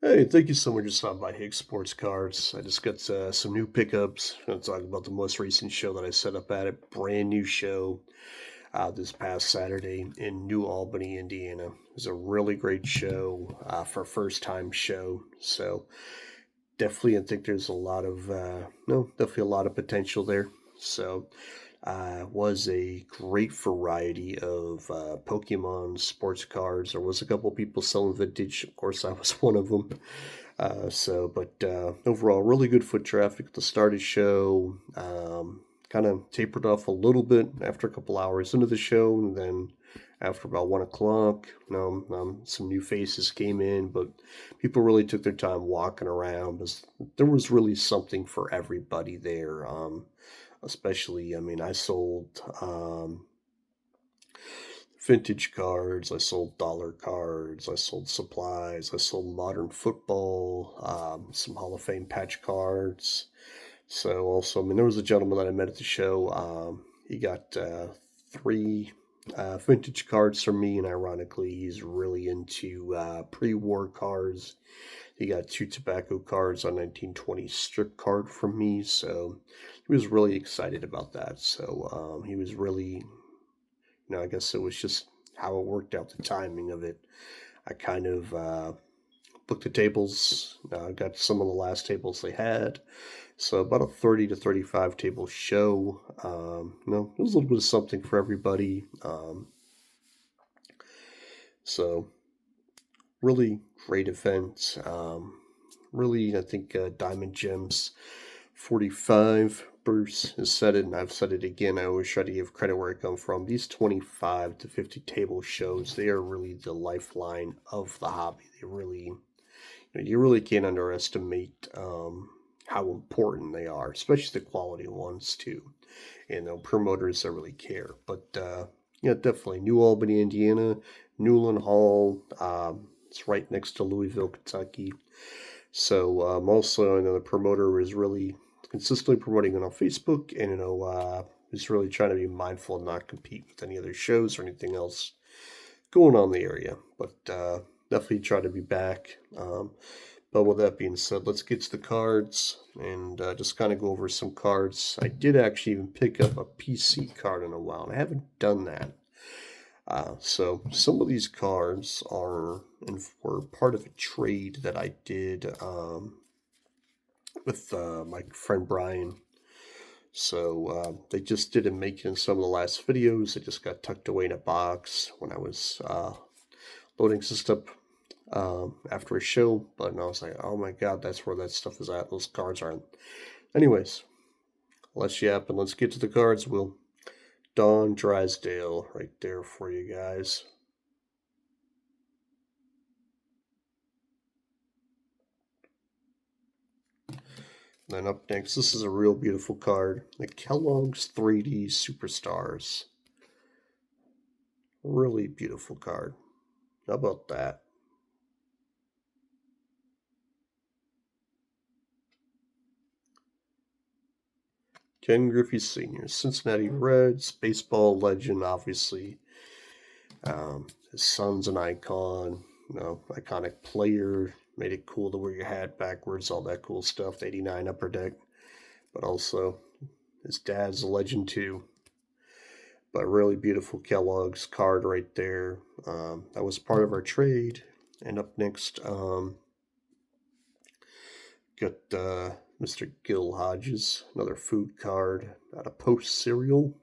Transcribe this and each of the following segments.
Hey, thank you so much for stopping by Higgs Sports Cards. I just got some new pickups. I'm going to talk about the most recent show that I set up at it. Brand new show this past Saturday in New Albany, Indiana. It was a really great show for a first time show. So definitely, I think there's a lot of, no, definitely a lot of potential there. So was a great variety of Pokemon sports cards. There was a couple people selling vintage. Of course, I was one of them. But overall, really good foot traffic at the start of the show. Kind of tapered off a little bit after a couple hours into the show, and then after about 1 o'clock, some new faces came in, but people really took their time walking around because there was really something for everybody there. Especially, I mean, I sold vintage cards, I sold dollar cards, I sold supplies, I sold modern football, some Hall of Fame patch cards. So also, I mean, there was a gentleman that I met at the show. He got three vintage cards from me, and ironically, he's really into pre-war cards. He got two tobacco cards on 1920 strip card from me, so he was really excited about that. So he was really, I guess it was just how it worked out, the timing of it. I kind of booked the tables, got some of the last tables they had. So about a 30 to 35 table show. It was a little bit of something for everybody. So really great event. Really, I think Diamond Gems 45. Bruce has said it, and I've said it again. I always try to give credit where it comes from. These 25 to 50 table shows, they are really the lifeline of the hobby. They really, you really can't underestimate how important they are, especially the quality ones too. Promoters that really care. But yeah, definitely New Albany, Indiana, Newland Hall. It's right next to Louisville, Kentucky. So also, I know the promoter is really consistently promoting it on Facebook, and is really trying to be mindful and not compete with any other shows or anything else going on in the area. But definitely try to be back. But with that being said, let's get to the cards and just kind of go over some cards. I did actually even pick up a PC card in a while, and I haven't done that. So some of these cards were part of a trade that I did with my friend Brian. So they just didn't make it in some of the last videos. They just got tucked away in a box when I was loading some stuff after a show. But I was like, oh my god, that's where that stuff is at. Those cards aren't. Anyways, let's yap and let's get to the cards. We'll Don Drysdale right there for you guys. Then up next, this is a real beautiful card. The Kellogg's 3D Superstars. Really beautiful card. How about that? Ken Griffey Sr., Cincinnati Reds, baseball legend, obviously. His son's an icon, iconic player. Made it cool to wear your hat backwards, all that cool stuff. The 89 upper deck. But also, his dad's a legend too. But really beautiful Kellogg's card right there. That was part of our trade. And up next, got Mr. Gil Hodges, another food card out of Post Cereal.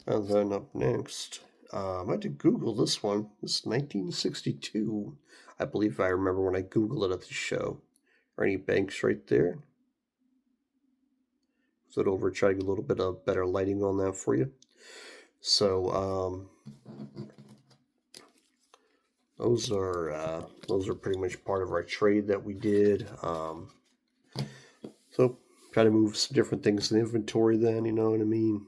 And then up next, I had to Google this one. This is 1962. I believe I remember when I Googled it at the show. Are any banks right there? Flip over, try to get a little bit of better lighting on that for you. So those are pretty much part of our trade that we did. So try to move some different things in the inventory. Then you know what I mean.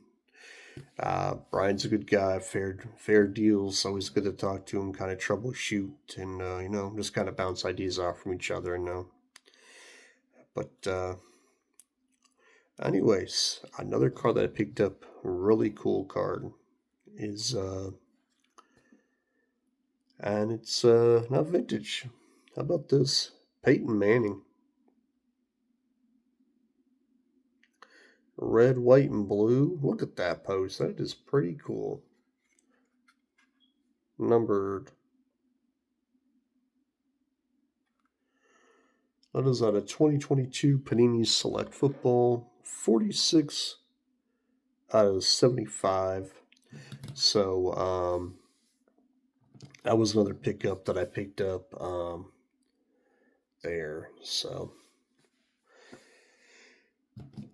Brian's a good guy. Fair deals. Always good to talk to him. Kind of troubleshoot and just kind of bounce ideas off from each other. But anyways, another card that I picked up, really cool card, is And it's not vintage. How about this? Peyton Manning. Red, white, and blue. Look at that post. That is pretty cool. Numbered. That is out of 2022 Panini Select Football. 46 out of 75. So, that was another pickup that I picked up there. So,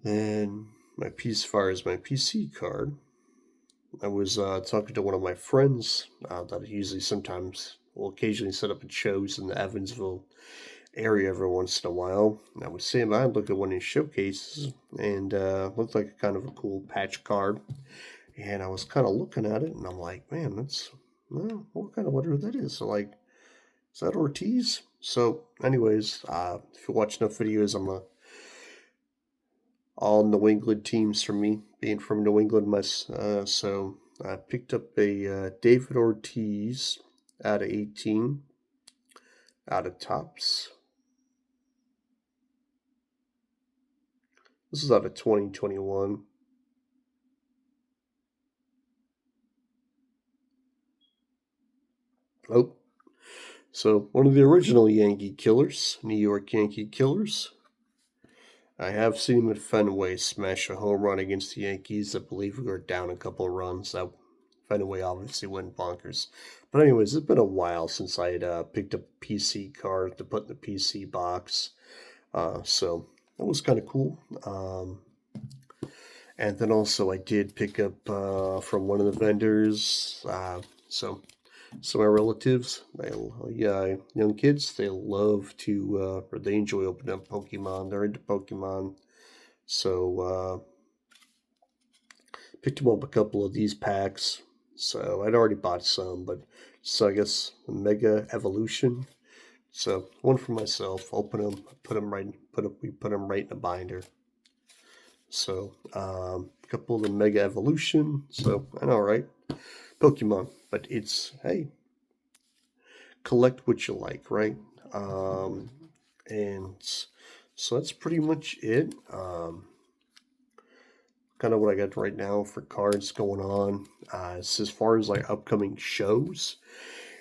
then as far as my PC card, I was talking to one of my friends that I usually sometimes will occasionally set up at shows in the Evansville area every once in a while. And I was saying I looked at one of his showcases and looked like a kind of a cool patch card. And I was kind of looking at it and I'm like, man, that's, well, what kind of wonder who that is. So like, is that Ortiz? So, anyways, if you watch enough videos, I'm all New England teams for me, being from New England. So I picked up a David Ortiz out of 18, out of Tops. This is out of 2021. Oh, so one of the original Yankee killers, New York Yankee killers. I have seen him at Fenway smash a home run against the Yankees. I believe we were down a couple of runs. That Fenway obviously went bonkers. But anyways, it's been a while since I had picked up a PC card to put in the PC box. So that was kind of cool. And then also I did pick up from one of the vendors. So my relatives, young kids, they love to, or they enjoy opening up Pokemon. They're into Pokemon. So picked them up a couple of these packs. So I'd already bought some, but so I guess Mega Evolution. So one for myself. Open them, we put them right in a binder. So a couple of the Mega Evolution. So I know, right? Pokemon, but it's hey, collect what you like, right? And so that's pretty much it. Kind of what I got right now for cards going on. As far as like upcoming shows,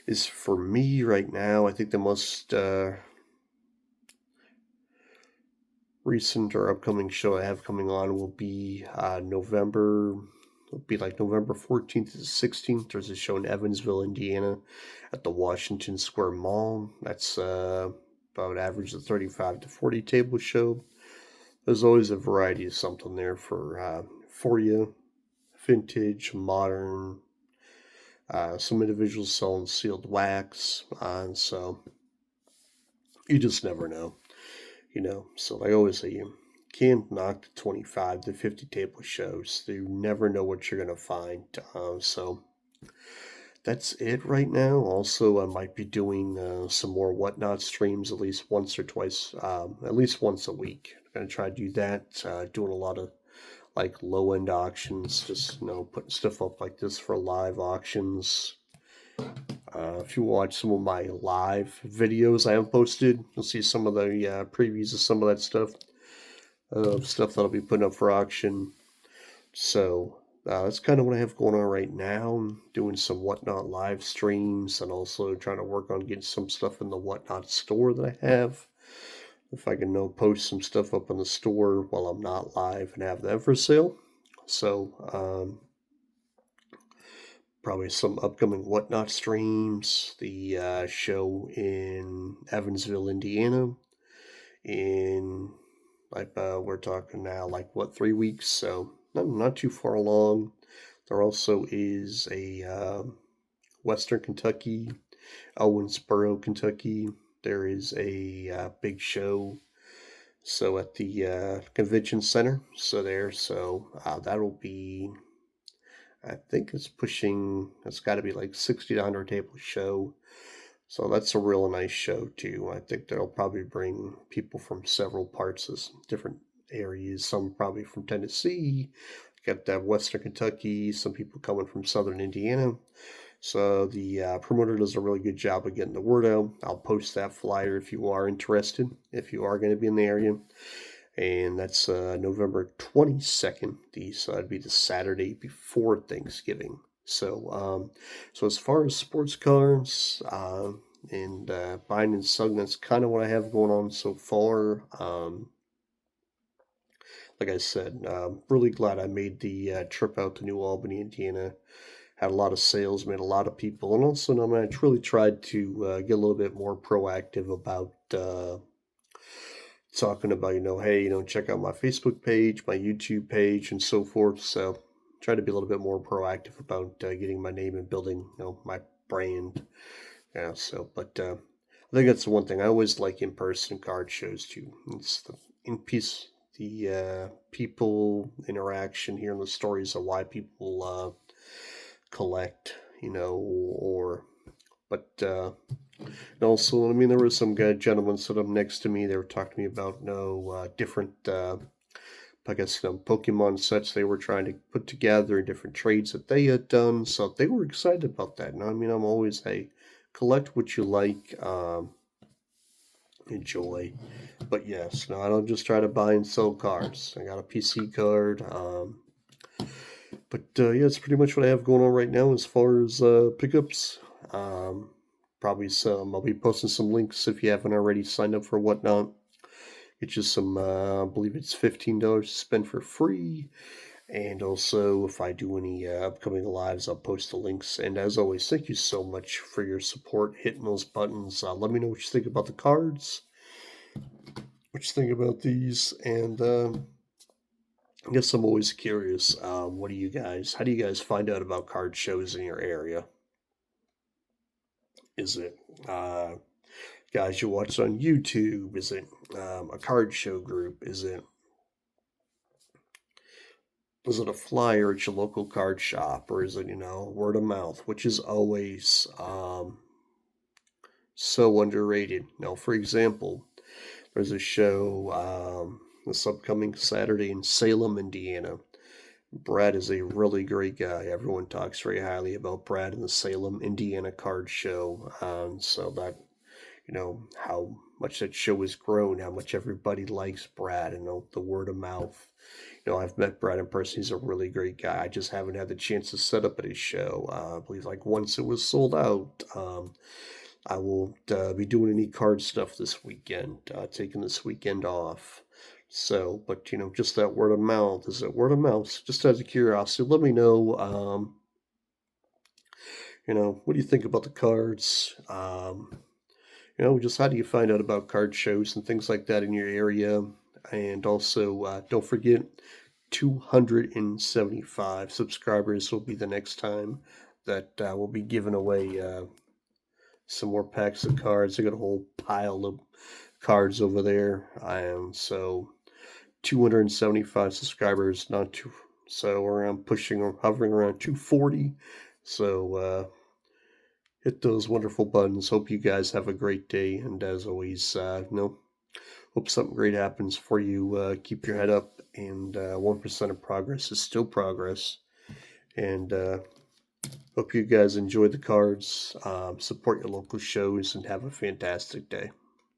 is for me right now. I think the most recent or upcoming show I have coming on will be November. It'll be like November 14th to 16th. There's a show in Evansville, Indiana, at the Washington Square Mall. That's about average of 35 to 40 table show. There's always a variety of something there for you. Vintage, modern. Some individuals selling sealed wax, and so you just never know. So like I always say, you can't knock the 25 to 50 table shows. You never know what you're going to find. So that's it right now. Also, I might be doing some more Whatnot streams at least once or twice, at least once a week. I'm going to try to do that. Doing a lot of like low end auctions, just, putting stuff up like this for live auctions. If you watch some of my live videos I have posted, you'll see some of the previews of some of that stuff. Stuff that I'll be putting up for auction. So that's kind of what I have going on right now. I'm doing some Whatnot live streams and also trying to work on getting some stuff in the Whatnot store that I have. If I can post some stuff up in the store while I'm not live and have that for sale. So probably some upcoming Whatnot streams. The show in Evansville, Indiana, in like we're talking now like 3 weeks, so not too far along. There also is a Western Kentucky, Owensboro, Kentucky. There is a big show. So at the convention center, so that'll be, I think it's got to be like 60 to 100 table show. So that's a real nice show too. I think they'll probably bring people from several parts of different areas. Some probably from Tennessee, got that Western Kentucky, some people coming from Southern Indiana. So the promoter does a really good job of getting the word out. I'll post that flyer if you are interested, if you are going to be in the area. And that's November 22nd. So that'd be the Saturday before Thanksgiving. So as far as sports cars and buying and selling, that's kind of what I have going on so far. Like I said, really glad I made the trip out to New Albany, Indiana. Had a lot of sales, met a lot of people, and also, I really tried to get a little bit more proactive about talking about, hey, check out my Facebook page, my YouTube page, and so forth. So, try to be a little bit more proactive about getting my name and building, my brand. Yeah. So, but I think that's the one thing I always like in-person card shows too. It's the in piece, the people interaction, hearing the stories of why people collect, or but and also, there was some guy gentleman sitting up next to me. They were talking to me about different, I guess, Pokemon sets they were trying to put together, different trades that they had done. So they were excited about that. And I'm always, hey, collect what you like, enjoy. But yes, no, I don't just try to buy and sell cards. I got a PC card. But yeah, it's pretty much what I have going on right now as far as pickups. Um, Probably some. I'll be posting some links if you haven't already signed up for whatnot. Get you some. I believe it's $15 to spend for free. And also, if I do any upcoming lives, I'll post the links. And as always, thank you so much for your support, hitting those buttons. Let me know what you think about the cards, what you think about these, and I guess I'm always curious. How do you guys find out about card shows in your area? Is it guys you watch on YouTube? Is it a card show group? Is it a flyer at your local card shop, or is it word of mouth, which is always so underrated? For example, there's a show this upcoming Saturday in Salem, Indiana. Brad is a really great guy. Everyone talks very highly about Brad in the Salem, Indiana card show. So that, how much that show has grown, how much everybody likes Brad, and the word of mouth. I've met Brad in person. He's a really great guy. I just haven't had the chance to set up at his show. I believe like once it was sold out. I won't be doing any card stuff this weekend, taking this weekend off. So, but just that word of mouth. Is it word of mouth? Just out of curiosity, let me know. What do you think about the cards? Just how do you find out about card shows and things like that in your area? And also, don't forget, 275 subscribers will be the next time that we'll be giving away some more packs of cards. I got a whole pile of cards over there. So 275 subscribers, not too. So around pushing or hovering around 240. So hit those wonderful buttons. Hope you guys have a great day. And as always, hope something great happens for you. Keep your head up. And 1% of progress is still progress. And hope you guys enjoy the cards, support your local shows, and have a fantastic day.